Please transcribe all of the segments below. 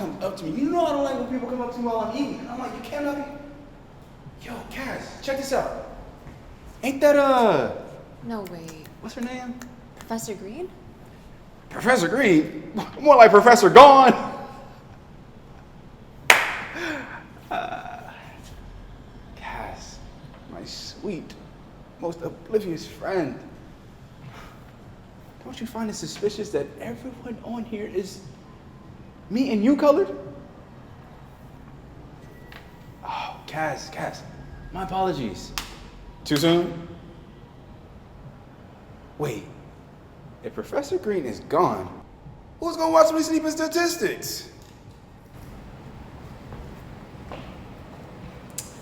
comes up to me. You know I don't like when people come up to me while I'm eating. And I'm like, you cannot be. Yo, Cass, check this out. Ain't that, No, wait. what's her name? Professor Green? Professor Green? More like Professor Gone. Cass, my sweet, most oblivious friend. Don't you find it suspicious that everyone on here is me and you colored? Oh, Cass, my apologies. Too soon? Wait, if Professor Green is gone, who's gonna watch me sleeping statistics?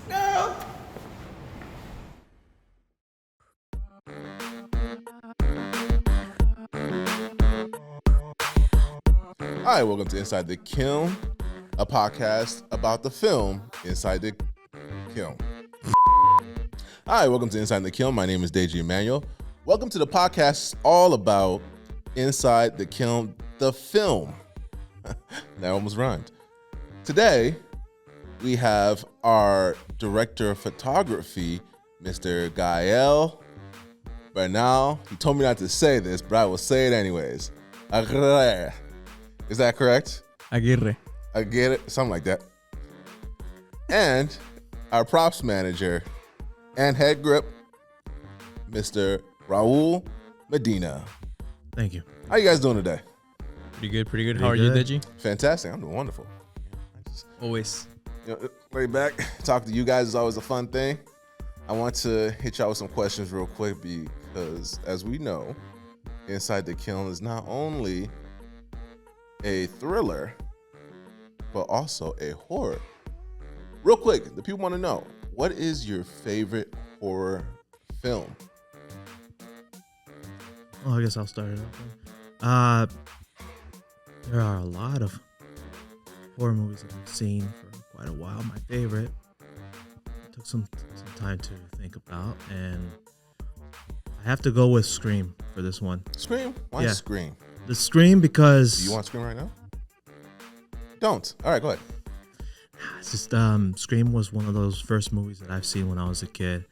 Girl. Hi, welcome to Inside the Kiln, a podcast about the film Inside the Kiln. Hi, welcome to Inside the Kiln. My name is Deji Emmanuel. Welcome to the podcast all about Inside the Kiln, the film. That almost rhymed. Today, we have our director of photography, Mr. Gael Bernal. He told me not to say this, but I will say it anyways. Aguirre. Is that correct? Aguirre. Something like that. And our props manager and head grip, Mr. Raul Medina. Thank you. How you guys doing today? Pretty good. How are you, Deji? Fantastic. I'm doing wonderful. Always. Lay back, talk to you guys is always a fun thing. I want to hit y'all with some questions real quick because, as we know, Inside the Kiln is not only a thriller, but also a horror. Real quick, the people want to know, what is your favorite horror film? Oh, I guess I'll start it off. There are a lot of horror movies that I've seen for quite a while. My favorite took some time to think about, and I have to go with Scream for this one. Scream? Why Scream? The Scream because... Do you want Scream right now? Don't. All right, go ahead. It's just Scream was one of those first movies that I've seen when I was a kid,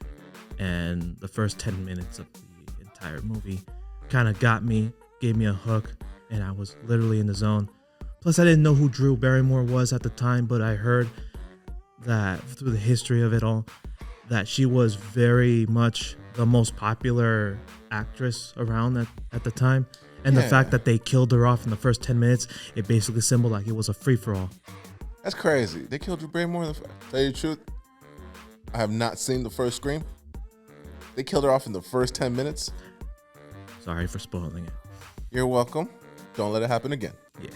and the first 10 minutes of the entire movie kind of got me, gave me a hook, and I was literally in the zone. Plus, I didn't know who Drew Barrymore was at the time, but I heard that through the history of it all, that she was very much the most popular actress around at the time. And the fact that they killed her off in the first 10 minutes, it basically symbolized like it was a free-for-all. That's crazy. They killed Drew Barrymore. To tell you the truth, I have not seen the first Scream. They killed her off in the first 10 minutes. Sorry for spoiling it. You're welcome. Don't let it happen again. Yeah.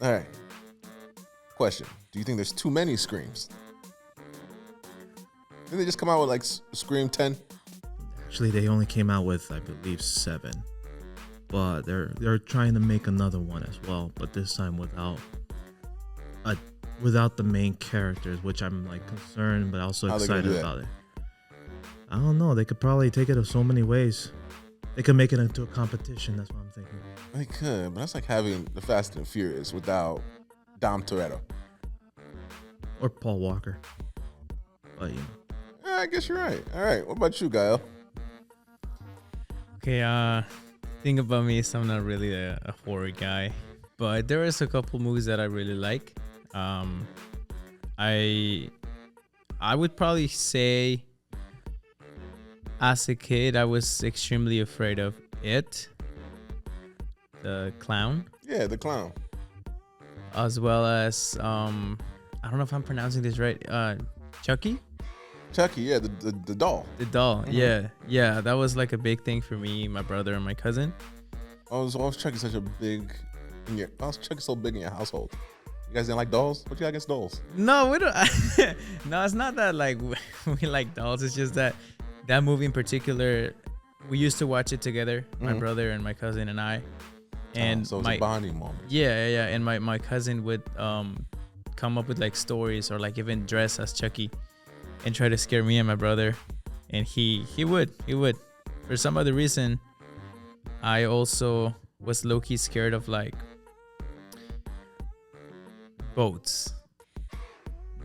All right. Question. Do you think there's too many Screams? Didn't they just come out with like Scream 10? Actually, they only came out with, I believe, 7. But they're trying to make another one as well, but this time without the main characters, which I'm like concerned but also excited about it. I don't know. They could probably take it so many ways. They could make it into a competition. That's what I'm thinking. They could, but that's like having the Fast and Furious without Dom Toretto. Or Paul Walker. But, you know. Yeah, I guess you're right. All right. What about you, Gael? Okay, thing about me is I'm not really a horror guy, but there is a couple movies that I really like. I would probably say as a kid I was extremely afraid of It, the clown. Yeah, the clown. As well as I don't know if I'm pronouncing this right. Chucky, yeah, the doll. the doll. Mm-hmm. Yeah, that was like a big thing for me, my brother, and my cousin. I was Chucky so big in your household? You guys didn't like dolls? What you got against dolls? No, we don't. No, it's not that like we like dolls. It's just that movie in particular, we used to watch it together, my brother and my cousin and I. And so it's a bonding moment. Yeah. And my cousin would come up with like stories or like even dress as Chucky and try to scare me and my brother. And he would. For some other reason, I also was low-key scared of like boats.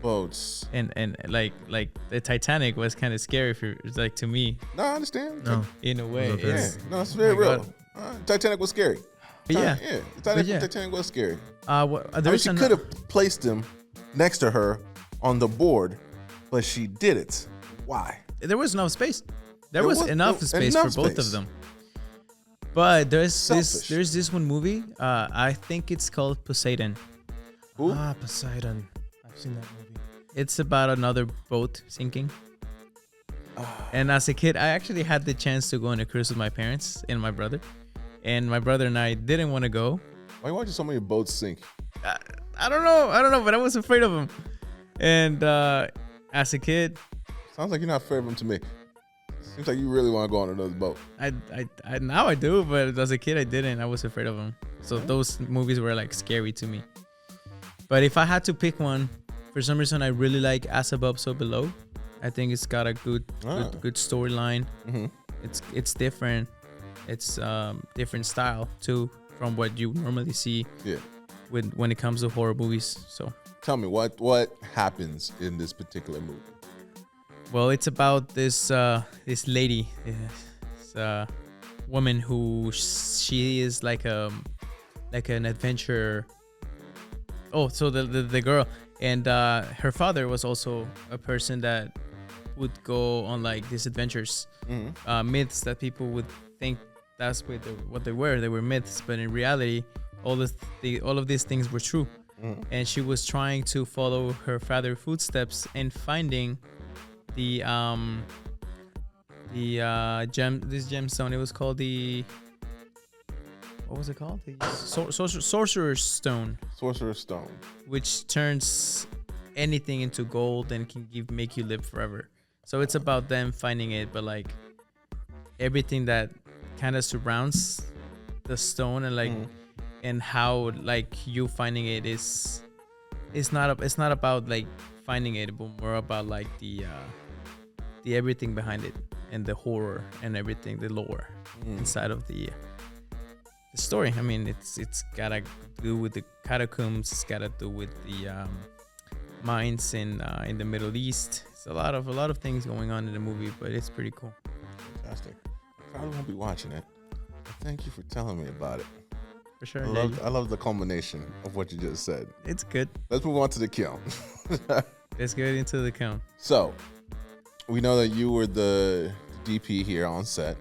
Boats. And like the Titanic was kind of scary like to me No, I understand. No. in a way. Okay. Yeah, It's- no, it's very my real. God. Titanic was scary. Yeah. Titanic was scary. I mean, There's she could have placed him next to her on the board, but she did it. Why? There was enough space. There There was was enough space enough for both space. of them. But Selfish. there's this one movie. I think it's called Poseidon. Who? Poseidon. I've seen that movie. It's about another boat sinking. And as a kid, I actually had the chance to go on a cruise with my parents and my brother. And my brother and I didn't want to go. Why are you watching so many boats sink? I don't know, but I was afraid of them. And as a kid, Sounds like you're not afraid of them to me. Seems like you really want to go on another boat. I now I do, but as a kid I didn't. I was afraid of them. So those movies were like scary to me. But if I had to pick one, for some reason I really like As Above, So Below. I think it's got a good storyline. Mm-hmm. It's different. It's different style too from what you normally see Yeah. when it comes to horror movies. So Tell me what happens in this particular movie. well, it's about this lady, this woman who she is like an adventure. Oh, so the girl and her father was also a person that would go on like these adventures, myths that people would think that's what they were. They were myths, but in reality, all of these things were true. And she was trying to follow her father's footsteps and finding this gemstone. It was called what was it called? The sorcerer's stone, Sorcerer's Stone. which turns anything into gold and can make you live forever. So it's about them finding it, but like everything that kind of surrounds the stone and like and how like you finding it is it's not about like finding it, but more about like the everything behind it and the horror and everything, the lore inside of the story. I mean, it's gotta do with the catacombs. It's gotta do with the mines in the Middle East. It's a lot of things going on in the movie, but it's pretty cool. Fantastic. I probably won't be watching it. But thank you for telling me about it. For sure. I love the culmination of what you just said. It's good. Let's move on to the kiln. Let's get into the count. So, we know that you were the DP here on set.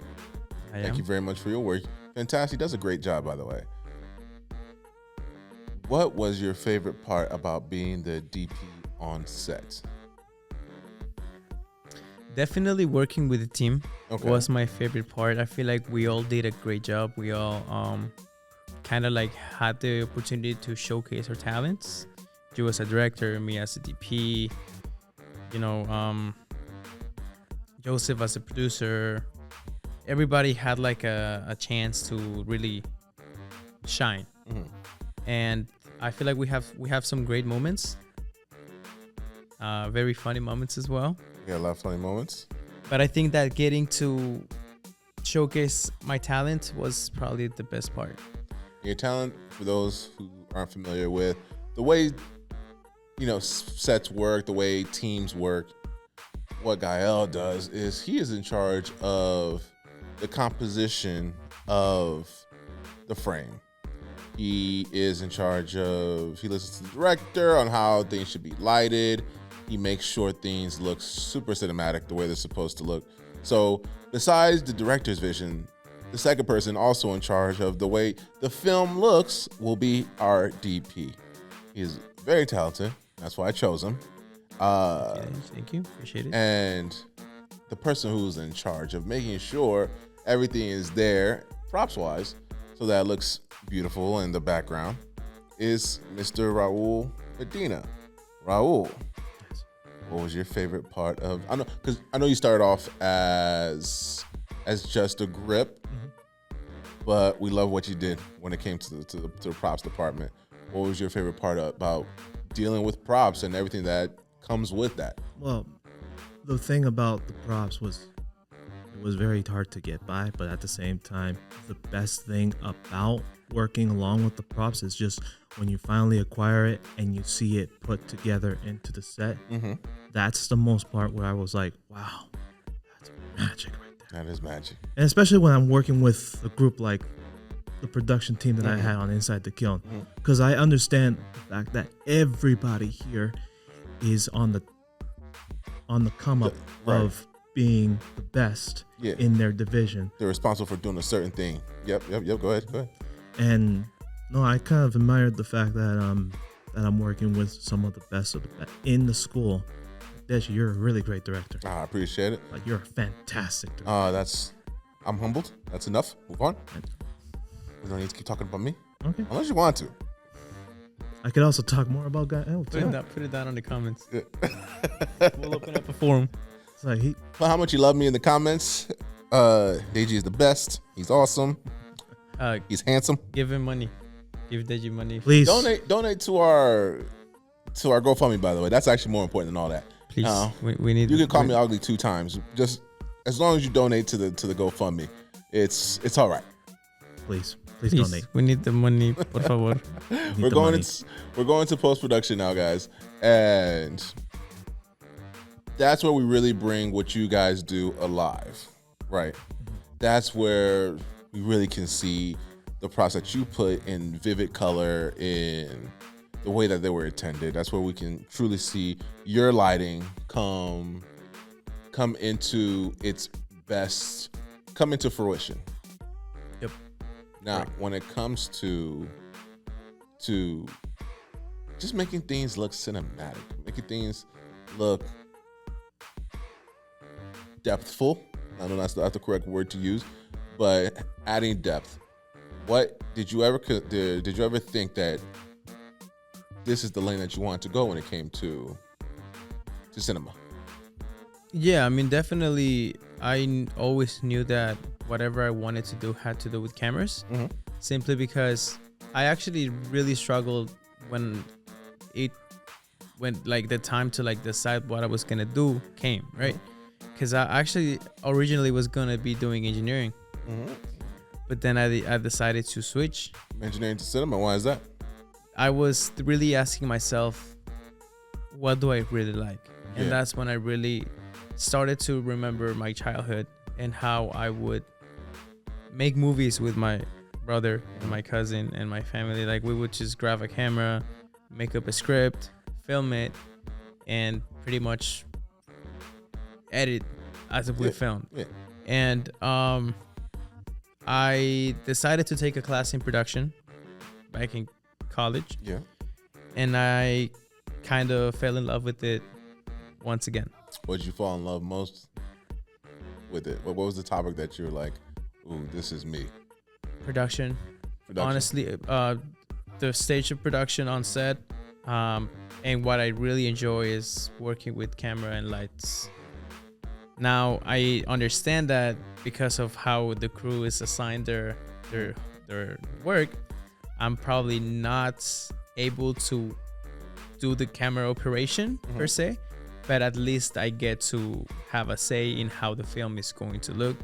Thank you very much for your work. Fantastic. Does a great job, by the way. What was your favorite part about being the DP on set? Definitely working with the team Okay. was my favorite part. I feel like we all did a great job. We all kind of like had the opportunity to showcase our talents. You as a director, me as a DP, Joseph as a producer. Everybody had like a chance to really shine. And I feel like we have some great moments, very funny moments as well. You got a lot of funny moments. But I think that getting to showcase my talent was probably the best part. Your talent, for those who aren't familiar with the way, sets work, the way teams work, what Gael does is he is in charge of the composition of the frame. He is in charge of, he listens to the director on how things should be lighted. He makes sure things look super cinematic the way they're supposed to look. So besides the director's vision, the second person also in charge of the way the film looks will be our DP. He's very talented. That's why I chose him. Thank you. Appreciate it. And the person who's in charge of making sure everything is there, props-wise, so that it looks beautiful in the background, is Mr. Raul Medina. Raul, what was your favorite part of? I know you started off as just a grip, but we love what you did when it came to the props department. What was your favorite part about dealing with props and everything that comes with that? Well, the thing about the props was it was very hard to get by, but at the same time, the best thing about working along with the props. It's just when you finally acquire it and you see it put together into the set, that's the most part where I was like, wow, that's magic right there. That is magic. And especially when I'm working with a group like the production team that I had on Inside the Kiln, because I understand the fact that everybody here is on the come up of being the best in their division. They're responsible for doing a certain thing. Yep. Go ahead. And no, I kind of admired the fact that I'm working with some of the best in the school. Deji, you're a really great director. I appreciate it. Like, you're a fantastic director. I'm humbled. That's enough. Move on. We don't need to keep talking about me. Okay. Unless you want to. I could also talk more about Gael too. Put it down in the comments. We'll open up a forum. It's like Well, how much you love me in the comments. Deji is the best. He's awesome. He's handsome. Give him money. Give Deji money. please Donate to our GoFundMe, by the way. That's actually more important than all that. Please. We need. You can call me ugly 2 times. Just as long as you donate to the GoFundMe, it's all right. Please donate. We need the money, por favor. We're going to post-production now, guys, and that's where we really bring what you guys do alive, right? That's where we really can see the process that you put in vivid color, in the way that they were intended. That's where we can truly see your lighting come into its best, come into fruition. Yep. Now, when it comes to just making things look cinematic, making things look depthful. I know that's not the correct word to use, but adding depth. What did you ever think that this is the lane that you wanted to go when it came to cinema? Yeah, I mean, definitely. I always knew that whatever I wanted to do had to do with cameras, simply because I actually really struggled when like the time to like decide what I was gonna do came, right? Because I actually originally was gonna be doing engineering, but then I decided to switch Engineering to cinema. Why is that? I was really asking myself, what do I really like? And that's when I really started to remember my childhood and how I would make movies with my brother and my cousin and my family. Like, we would just grab a camera, make up a script, film it, and pretty much edit as if we filmed. And I decided to take a class in production back in college. And I kind of fell in love with it once again. What did you fall in love most with it? What was the topic that you were like, ooh, this is me? Production. Honestly, the stage of production on set. And what I really enjoy is working with camera and lights. Now, I understand that because of how the crew is assigned their work, I'm probably not able to do the camera operation per se, but at least I get to have a say in how the film is going to look.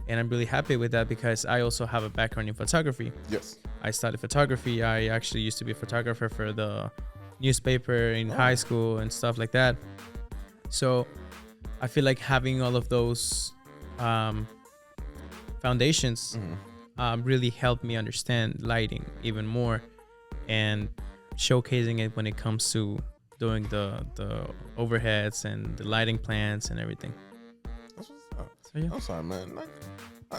And I'm really happy with that because I also have a background in photography. I studied photography. I actually used to be a photographer for the newspaper in high school and stuff like that. So I feel like having all of those foundations really helped me understand lighting even more and showcasing it when it comes to doing the overheads and the lighting plans and everything. That's what's up. So, yeah. I'm sorry, man.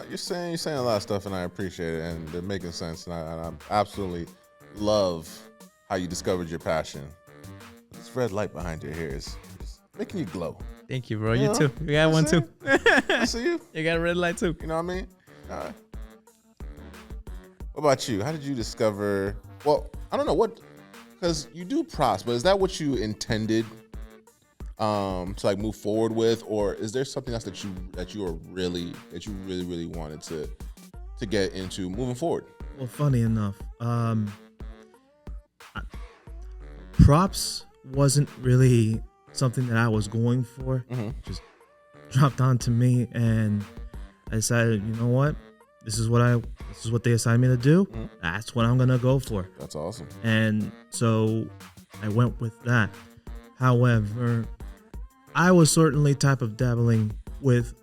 You're saying a lot of stuff, and I appreciate it, and they're making sense. And I absolutely love how you discovered your passion. This red light behind your hair is making you glow. Thank you, bro. You too. You got one too. I see you. You got a red light too. You know what I mean? What about you? How did you discover? Well, I don't know what, because you do props, but is that what you intended to like move forward with, or is there something else that you really wanted to get into moving forward? Well, funny enough, props wasn't really something that I was going for. Just dropped onto me, and I decided, you know what, this is what I this is what they assigned me to do. Mhm. That's what I'm gonna go for. That's awesome. And so I went with that. However, I was certainly type of dabbling with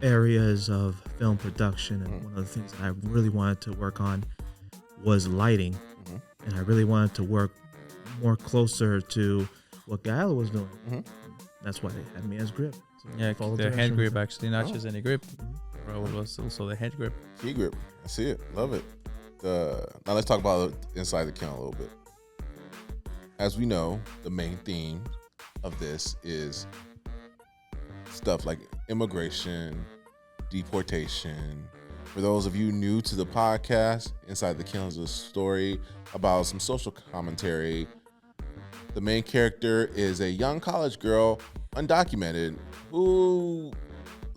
areas of film production, and one of the things that I really wanted to work on was lighting, and I really wanted to work more closer to what Gael was doing. That's why they had me as grip. So Yeah, follow the head directions. grip actually, not Oh. just any grip. Raul was also the head grip. Key grip. I see it. Love it. Now let's talk about Inside the Kiln a little bit. As we know, the main theme of this is stuff like immigration, deportation. For those of you new to the podcast, Inside the Kiln is a story about some social commentary. The main character is a young college girl, undocumented, who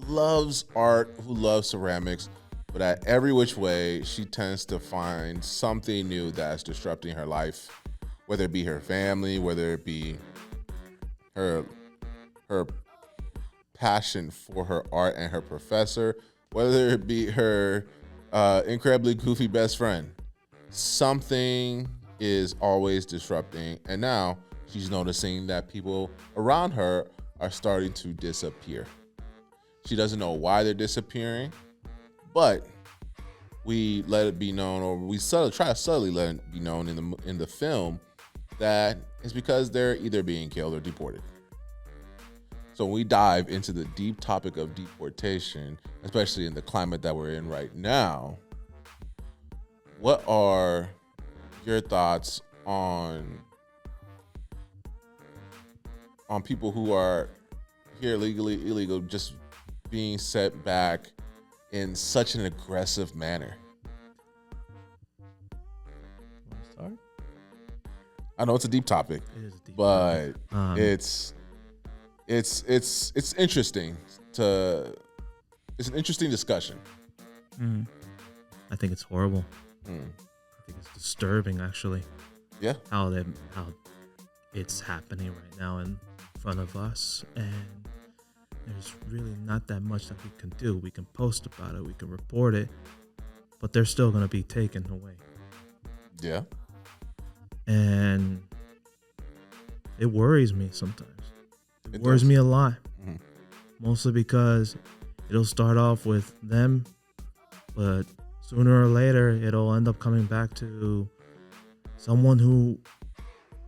loves art, who loves ceramics, but at every which way, she tends to find something new that's disrupting her life, whether it be her family, whether it be her passion for her art and her professor, whether it be her incredibly goofy best friend. Something is always disrupting, and now she's noticing that people around her are starting to disappear. She doesn't know why they're disappearing, but we let it be known, or we try to subtly let it be known in the film that it's because they're either being killed or deported. So when we dive into the deep topic of deportation, especially in the climate that we're in right now, what are your thoughts on people who are here legally, illegal, just being set back in such an aggressive manner? Want to start? I know it's a deep topic, It is a deep but topic. it's interesting it's an interesting discussion. I think it's horrible. Mm. I think it's disturbing, actually, Yeah. how it's happening right now in front of us, and there's really not that much that we can do. We can post about it, we can report it, but they're still going to be taken away. Yeah. And it worries me sometimes. It It worries does. me a lot. Mhm. Mostly because it'll start off with them, but sooner or later it'll end up coming back to someone who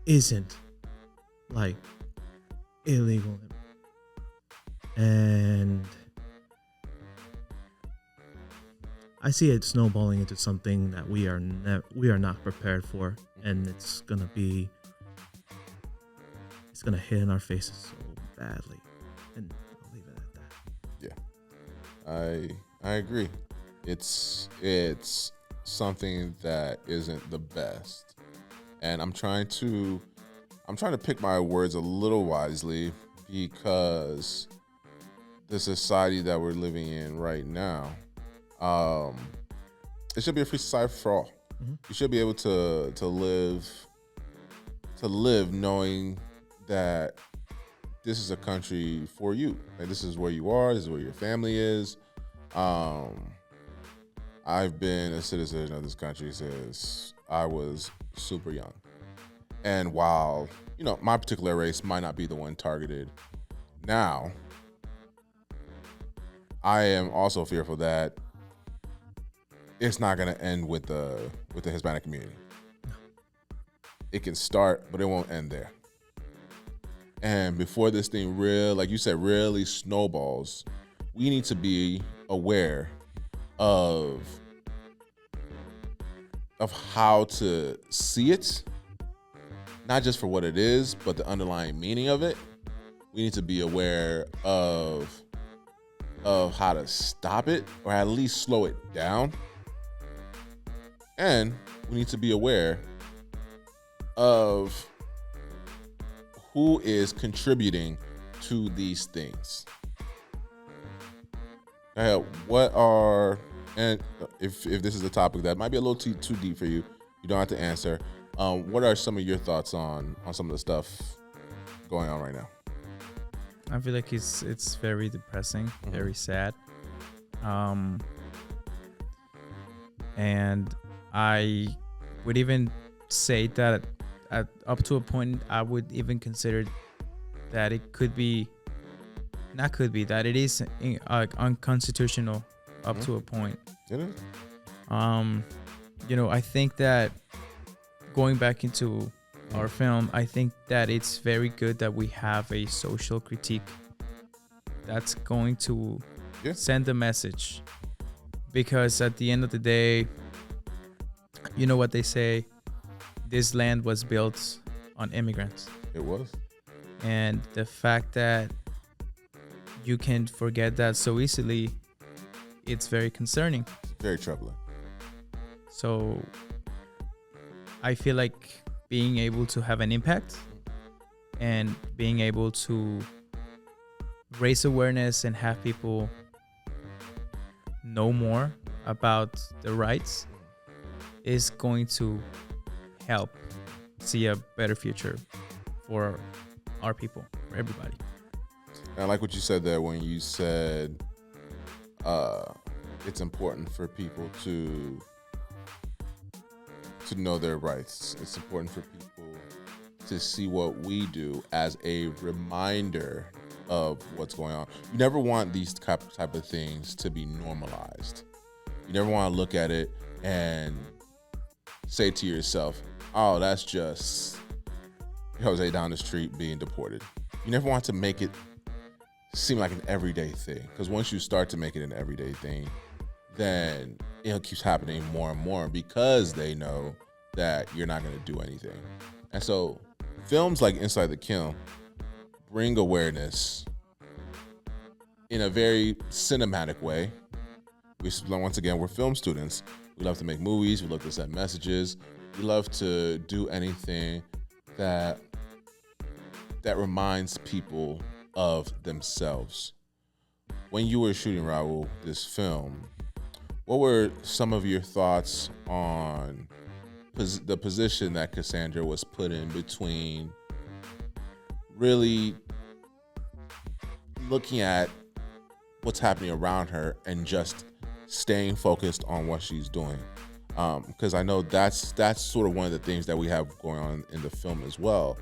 isn't like illegal. And I see it snowballing into something that we are not prepared for, and it's gonna hit in our faces so badly. And I'll leave it at that. I agree. It's something that isn't the best. And I'm trying to pick my words a little wisely, because the society that we're living in right now, it should be a free society for all. You should be able to live knowing that this is a country for you. Like, this is where you are, this is where your family is. I've been a citizen of this country since I was super young. And while, my particular race might not be the one targeted now, I am also fearful that it's not going to end with the Hispanic community. It can start, but it won't end there. And before this thing really snowballs, we need to be aware of how to see it, not just for what it is, but the underlying meaning of it. We need to be aware of how to stop it, or at least slow it down. And we need to be aware of who is contributing to these things. And if this is a topic that might be a little too deep for you, you don't have to answer. What are some of your thoughts on some of the stuff going on right now? I feel like it's very depressing, very sad. And I would even say that up to a point, I would even consider that it is unconstitutional up to a point. It is. I think that going back into our film, I think that it's very good that we have a social critique that's going to send a message. Because at the end of the day, you know what they say, this land was built on immigrants. It was. And the fact that you can forget that so easily, it's very concerning. Very troubling. So I feel like being able to have an impact and being able to raise awareness and have people know more about the rights is going to help see a better future for our people, for everybody. And I like what you said there when you said it's important for people to know their rights. It's important for people to see what we do as a reminder of what's going on. You never want these type of things to be normalized. You never want to look at it and say to yourself, oh, that's just Jose down the street being deported. You never want to make it seem like an everyday thing, because once you start to make it an everyday thing, then it keeps happening more and more because they know that you're not going to do anything. And so films like Inside the Kiln bring awareness in a very cinematic way. Once again, we're film students. We love to make movies. We love to send messages. We love to do anything that reminds people of themselves. When you were shooting, Raul, this film, what were some of your thoughts on the position that Cassandra was put in between really looking at what's happening around her and just staying focused on what she's doing? Because I know that's sort of one of the things that we have going on in the film as well.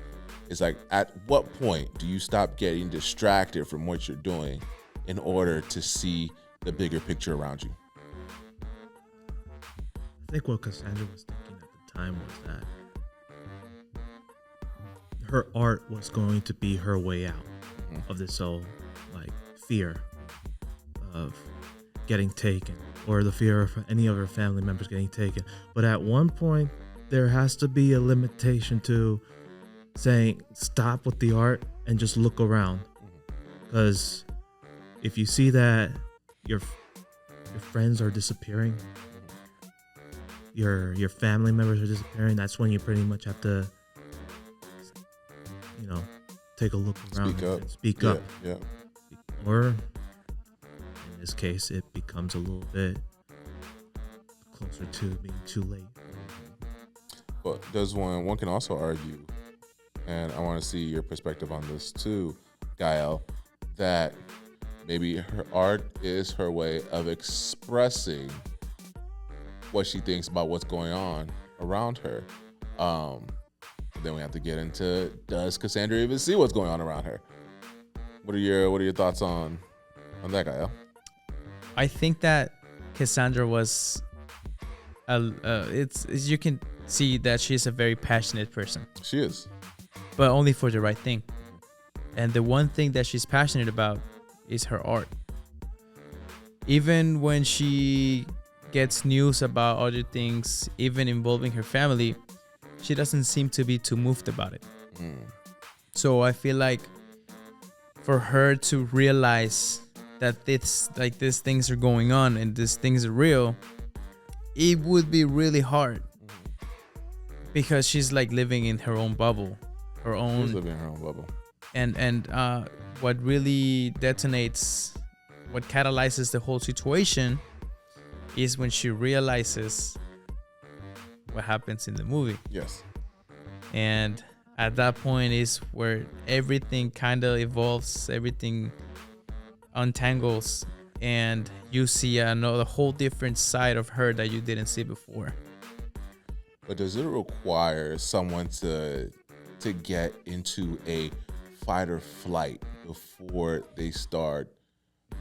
It's like, at what point do you stop getting distracted from what you're doing in order to see the bigger picture around you? I think what Cassandra was thinking at the time was that her art was going to be her way out of this whole fear of getting taken, or the fear of any of her family members getting taken. But at one point, there has to be a limitation to saying stop with the art and just look around. Because if you see that your friends are disappearing, your family members are disappearing, that's when you pretty much have to, take a look around and speak up. Yeah. Or in this case, it becomes a little bit closer to being too late. But does one can also argue, and I want to see your perspective on this too, Gael, that maybe her art is her way of expressing what she thinks about what's going on around her. Then we have to get into, does Cassandra even see what's going on around her? What are your thoughts on that, Gael? I think that Cassandra was you can see that she's a very passionate person. She is. But only for the right thing. And the one thing that she's passionate about is her art. Even when she gets news about other things, even involving her family, she doesn't seem to be too moved about it. So I feel like for her to realize that these things are going on and these things are real, it would be really hard, because she's living in her own bubble, She's living in her own bubble. And what really what catalyzes the whole situation is when she realizes what happens in the movie. Yes. And at that point is where everything kind of evolves, everything untangles, and you see another whole different side of her that you didn't see before. But does it require someone to get into a fight or flight before they start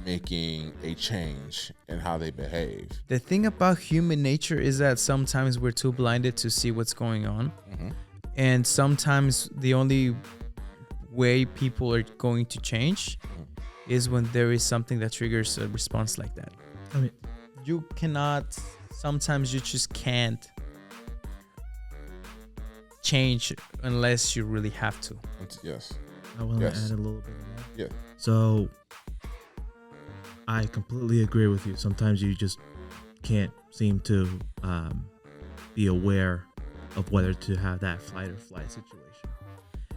making a change in how they behave? The thing about human nature is that sometimes we're too blinded to see what's going on. And sometimes the only way people are going to change is when there is something that triggers a response like that. I mean, You cannot, sometimes you just can't change unless you really have to. Yes. I want Yes. to add a little bit of that. Yeah. So I completely agree with you. Sometimes you just can't seem to be aware of whether to have that fight or flight situation,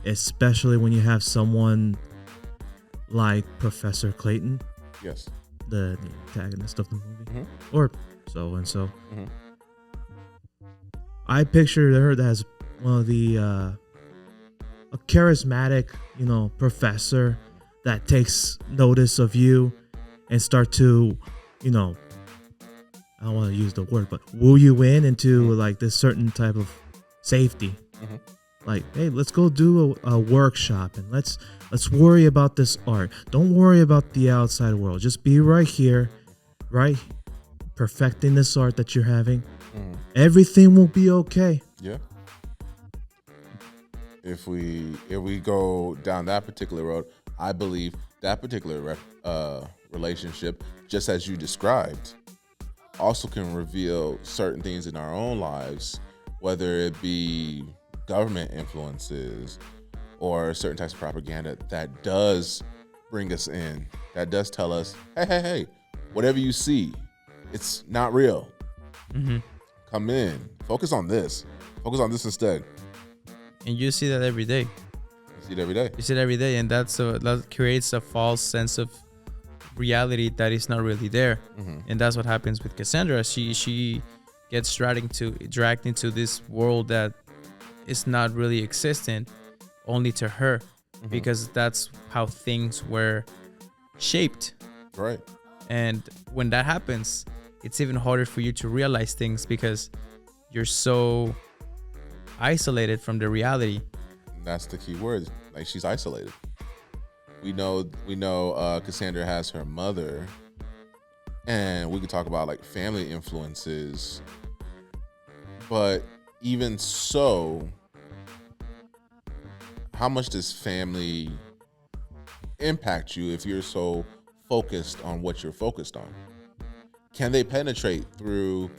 especially when you have someone like Professor Clayton, Yes. the antagonist of the movie, Mhm. or so and so. Mhm. I pictured her as one of the a charismatic, professor that takes notice of you and start to, I don't want to use the word, but woo you into like this certain type of safety. Mhm. Like, hey, let's go do a workshop and let's worry about this art. Don't worry about the outside world. Just be right here, right, perfecting this art that you're having. Everything will be okay. Yeah. If we go down that particular road, I believe that particular relationship, just as you described, also can reveal certain things in our own lives, whether it be government influences or certain types of propaganda that does bring us in, that does tell us, hey, whatever you see, it's not real. Come in, focus on this instead. And you see that every day. You see it every day. You see it every day, and that creates a false sense of reality that is not really there. And that's what happens with Cassandra. She gets dragged into this world that is not really existent, only to her, because that's how things were shaped. Right. And when that happens, it's even harder for you to realize things because you're so isolated from the reality. That's the key word. Like, she's isolated. We know Cassandra has her mother, and we could talk about like family influences, but even so, how much does family impact you if you're so focused on what you're focused on? Can they penetrate through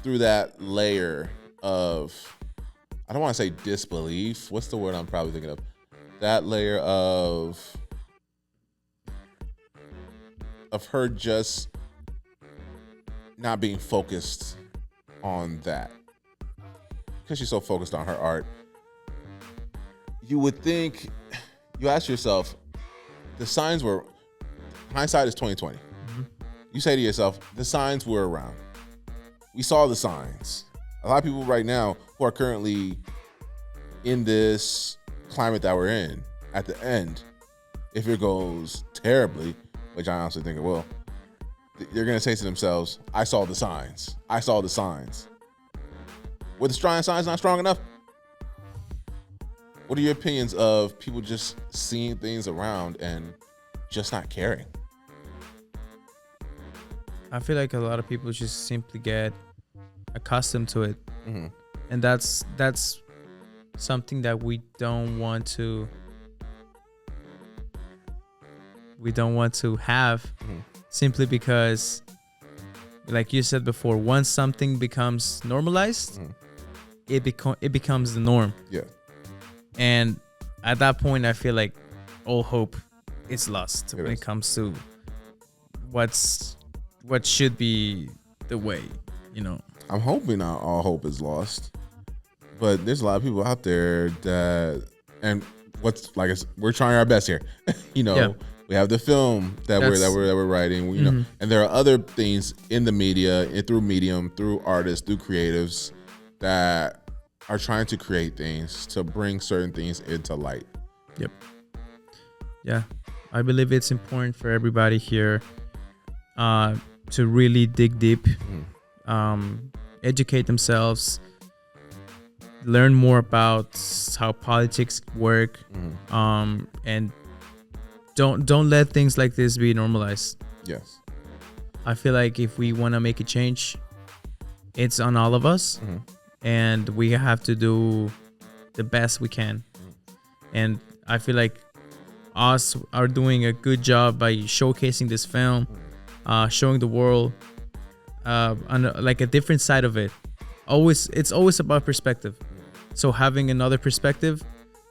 that layer of, I don't want to say disbelief. What's the word I'm probably thinking of? That layer of her just not being focused on that. Because she's so focused on her art. You would think, you ask yourself, the signs were, hindsight is 2020. You say to yourself, the signs were around. We saw the signs. A lot of people right now who are currently in this climate that we're in, at the end, if it goes terribly, which I honestly think it will, they're going to say to themselves, I saw the signs. I saw the signs. Were the strong signs not strong enough? What are your opinions of people just seeing things around and just not caring? I feel like a lot of people just simply get accustomed to it. And that's something that we don't want to have, simply because, like you said before, once something becomes normalized, it becomes the norm. Yeah. And at that point, I feel like all hope is lost when is. it comes to what should be the way, I'm hoping not all hope is lost, but there's a lot of people out there that, and we're trying our best here. Yeah. We have the film that we're writing, and there are other things in the media and through medium, through artists, through creatives that are trying to create things to bring certain things into light. Yep. Yeah. I believe it's important for everybody here to really dig deep, educate themselves, learn more about how politics work, and don't let things like this be normalized. Yes. I feel like if we want to make a change, it's on all of us, and we have to do the best we can. And I feel like us are doing a good job by showcasing this film, showing the world like a different side of it. It's always about perspective. So having another perspective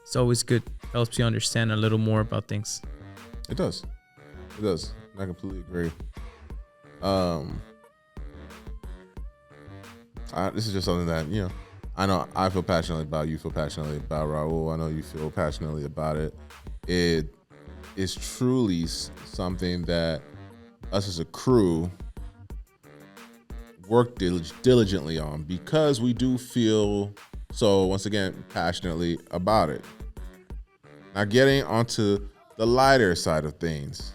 is always good. Helps you understand a little more about things. It does. I completely agree. This is just something that, I know I feel passionately about. You feel passionately about Raul. I know you feel passionately about it. It is truly something that us as a crew work diligently on, because we do feel so, once again, passionately about it. Now, getting onto the lighter side of things,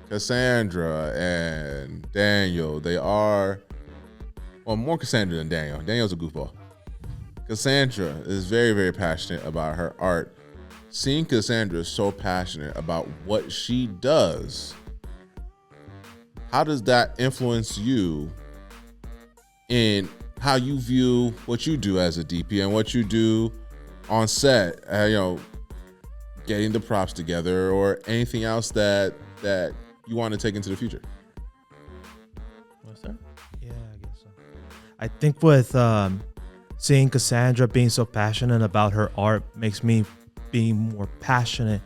Cassandra and Daniel, they are, well, more Cassandra than Daniel. Daniel's a goofball. Cassandra is very, very passionate about her art. Seeing Cassandra so passionate about what she does, how does that influence you in how you view what you do as a DP and what you do on set? Getting the props together or anything else that you want to take into the future. What's that? Yeah, I guess so. I think with seeing Cassandra being so passionate about her art makes me being more passionate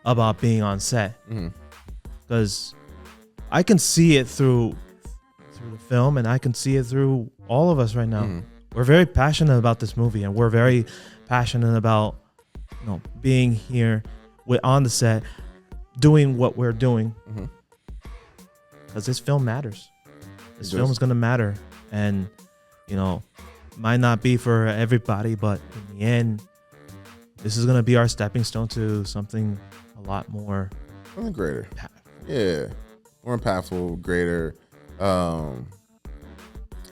about being on set, because I can see it through the film, and I can see it through all of us right now. We're very passionate about this movie, and we're very passionate about being here on the set, doing what we're doing, because this film matters. This film is going to matter, and might not be for everybody, but in the end, this is going to be our stepping stone to something a lot more, something greater. More impactful, greater,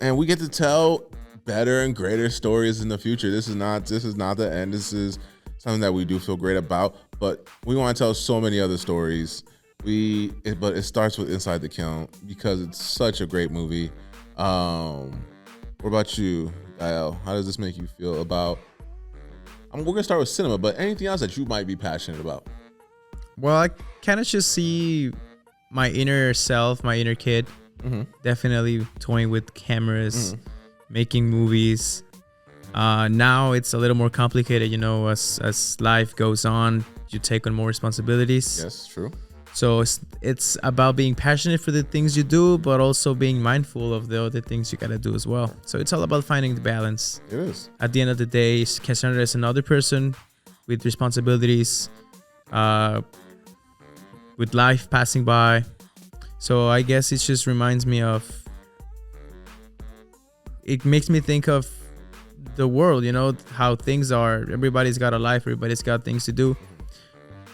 and we get to tell better and greater stories in the future. This is not the end. This is something that we do feel great about, but we want to tell so many other stories. But it starts with Inside the Kiln, because it's such a great movie. What about you, Gael? How does this make you feel about? We're gonna start with cinema, but anything else that you might be passionate about? Well, I kind of just see my inner self, my inner kid, definitely toying with cameras, making movies. Now it's a little more complicated, as life goes on, you take on more responsibilities. Yes, true. So it's about being passionate for the things you do, but also being mindful of the other things you gotta do as well. So it's all about finding the balance. It is. At the end of the day, Cassandra is another person with responsibilities, with life passing by. So I guess it just reminds me of, it makes me think of the world, how things are. Everybody's got a life, everybody's got things to do.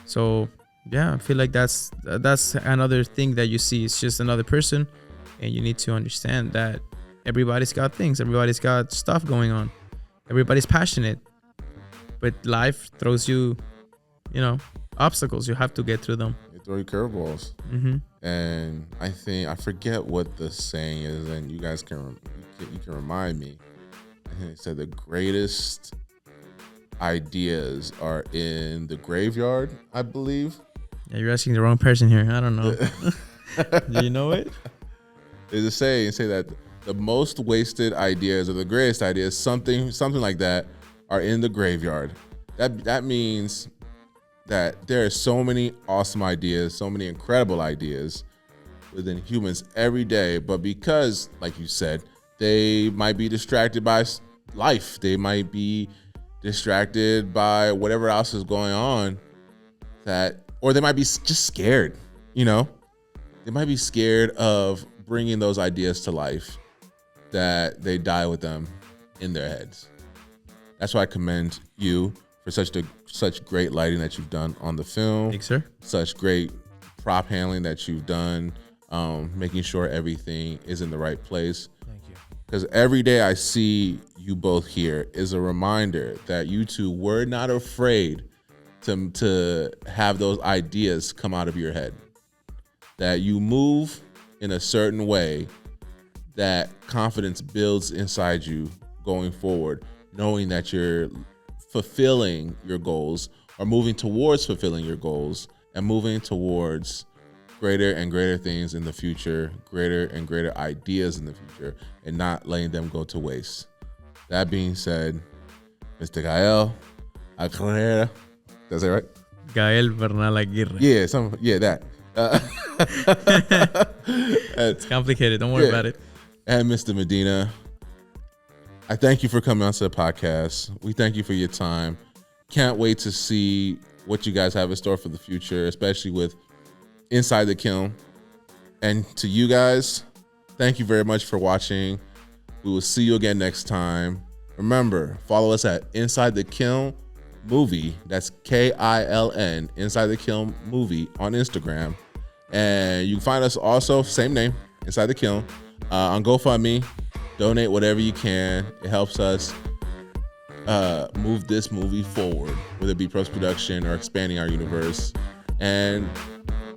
So yeah, I feel like that's another thing that you see. It's just another person, and you need to understand that everybody's got things, everybody's got stuff going on, everybody's passionate, but life throws you, obstacles. You have to get through them. They throw you curveballs. And I forget what the saying is, and you guys can remind me. I think it said the greatest ideas are in the graveyard, I believe. Yeah, you're asking the wrong person here. I don't know. Do you know it? There's a saying say that the most wasted ideas or the greatest ideas, something like that, are in the graveyard. That means that there are so many awesome ideas, so many incredible ideas within humans every day, but because, like you said, they might be distracted by life, they might be distracted by whatever else is going on, or they might be just scared, they might be scared of bringing those ideas to life, that they die with them in their heads. That's why I commend you for such great lighting that you've done on the film. Thanks, sir. Such great prop handling that you've done, making sure everything is in the right place. Thank you. Because every day I see you both here is a reminder that you two were not afraid to have those ideas come out of your head. That you move in a certain way that confidence builds inside you going forward, knowing that you're fulfilling your goals or moving towards fulfilling your goals and moving towards greater and greater things in the future, greater and greater ideas in the future, and not letting them go to waste. That being said, Mr. Gael, Aguirre, that's it, right? Gael Bernal Aguirre. Yeah, that. It's complicated. Don't worry about it. And Mr. Medina, I thank you for coming onto the podcast. We thank you for your time. Can't wait to see what you guys have in store for the future, especially with Inside the Kiln. And to you guys, thank you very much for watching. We will see you again next time. Remember, follow us at Inside the Kiln Movie. That's KILN, Inside the Kiln Movie on Instagram. And you can find us also, same name, Inside the Kiln, on GoFundMe. Donate whatever you can. It helps us move this movie forward, whether it be post-production or expanding our universe. And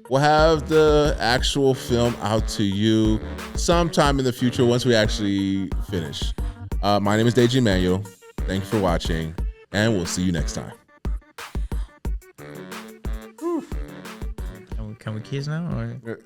we'll have the actual film out to you sometime in the future once we actually finish. My name is Deji Emmanuel. Thank you for watching, and we'll see you next time. Can we kiss now? Or?